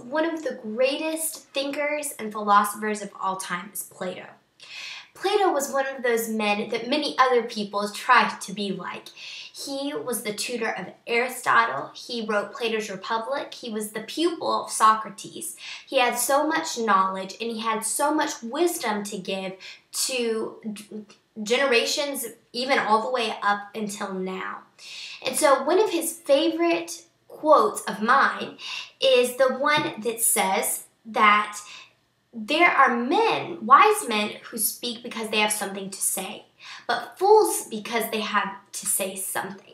one of the greatest thinkers and philosophers of all time is Plato. Plato was one of those men that many other people tried to be like. He was the tutor of Aristotle. He wrote Plato's Republic. He was the pupil of Socrates. He had so much knowledge and he had so much wisdom to give to generations, even all the way up until now. And so one of his favorite quotes of mine is the one that says that there are men, wise men, who speak because they have something to say, but fools because they have to say something.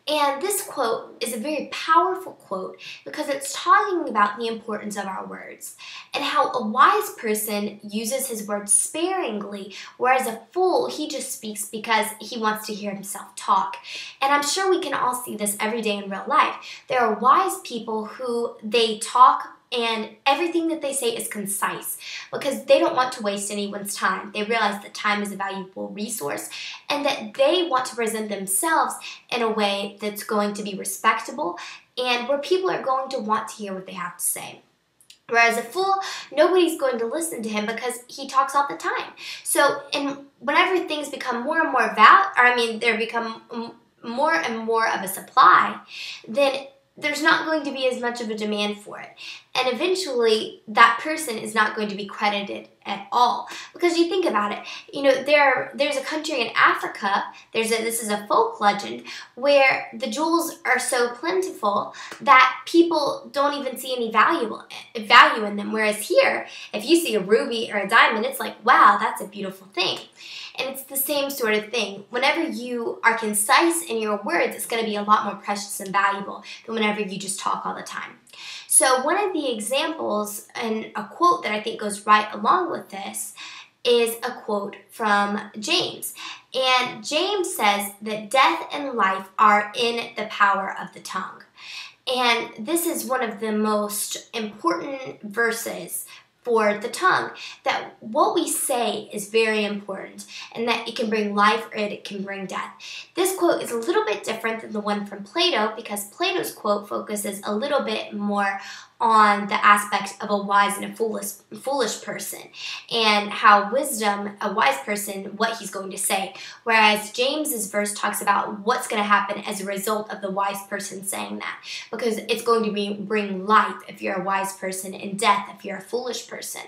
And this quote is a very powerful quote because it's talking about the importance of our words and how a wise person uses his words sparingly, whereas a fool, he just speaks because he wants to hear himself talk. And I'm sure we can all see this every day in real life. There are wise people who they talk and everything that they say is concise because they don't want to waste anyone's time. They realize that time is a valuable resource and that they want to present themselves in a way that's going to be respectable and where people are going to want to hear what they have to say. Whereas a fool, nobody's going to listen to him because he talks all the time. So, and whenever things become more and more they become more and more of a supply, then there's not going to be as much of a demand for it. And eventually, that person is not going to be credited at all. Because you think about it, there's a country in Africa, this is a folk legend, where the jewels are so plentiful that people don't even see any value in them. Whereas here, if you see a ruby or a diamond, it's like, wow, that's a beautiful thing. And it's the same sort of thing. Whenever you are concise in your words, it's going to be a lot more precious and valuable than whenever you just talk all the time. So one of the examples and a quote that I think goes right along with this is a quote from James. And James says that death and life are in the power of the tongue. And this is one of the most important verses for the tongue, that what we say is very important and that it can bring life or it can bring death. This quote is a little bit different than the one from Plato because Plato's quote focuses a little bit more on the aspect of a wise and a foolish person and how wisdom, a wise person, what he's going to say. Whereas James's verse talks about what's going to happen as a result of the wise person saying that, because it's going to bring life if you're a wise person and death if you're a foolish person.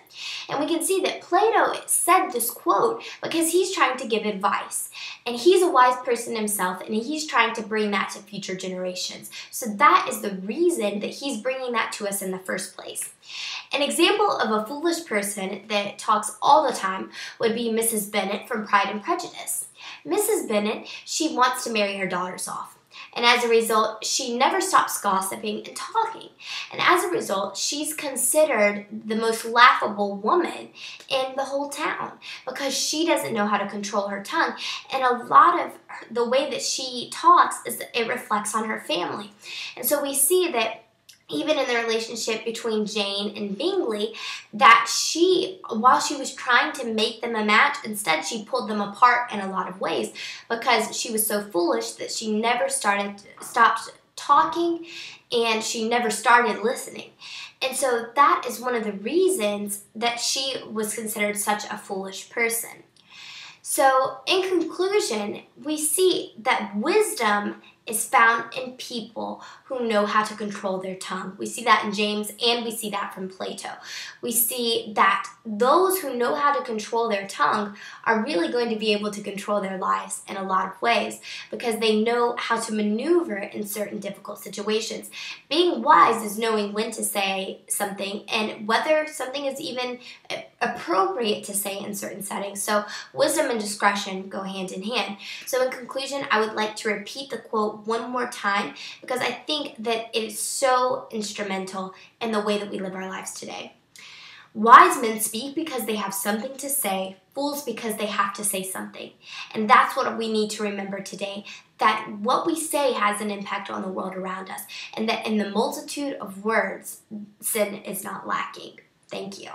And we can see that Plato said this quote because he's trying to give advice. And he's a wise person himself and he's trying to bring that to future generations. So that is the reason that he's bringing that to us in the first place. An example of a foolish person that talks all the time would be Mrs. Bennet from Pride and Prejudice. Mrs. Bennet, she wants to marry her daughters off. And as a result, she never stops gossiping and talking. And as a result, she's considered the most laughable woman in the whole town because she doesn't know how to control her tongue. And a lot of the way that she talks it reflects on her family. And so we see that even in the relationship between Jane and Bingley, that while she was trying to make them a match, instead she pulled them apart in a lot of ways because she was so foolish that she never stopped talking and she never started listening. And so that is one of the reasons that she was considered such a foolish person. So in conclusion, we see that wisdom is found in people who know how to control their tongue. We see that in James and we see that from Plato. We see that those who know how to control their tongue are really going to be able to control their lives in a lot of ways because they know how to maneuver in certain difficult situations. Being wise is knowing when to say something and whether something is even appropriate to say in certain settings. So wisdom and discretion go hand in hand. So in conclusion, I would like to repeat the quote one more time because I think that it is so instrumental in the way that we live our lives today. Wise men speak because they have something to say, fools because they have to say something. And that's what we need to remember today, that what we say has an impact on the world around us, and that in the multitude of words, sin is not lacking. Thank you.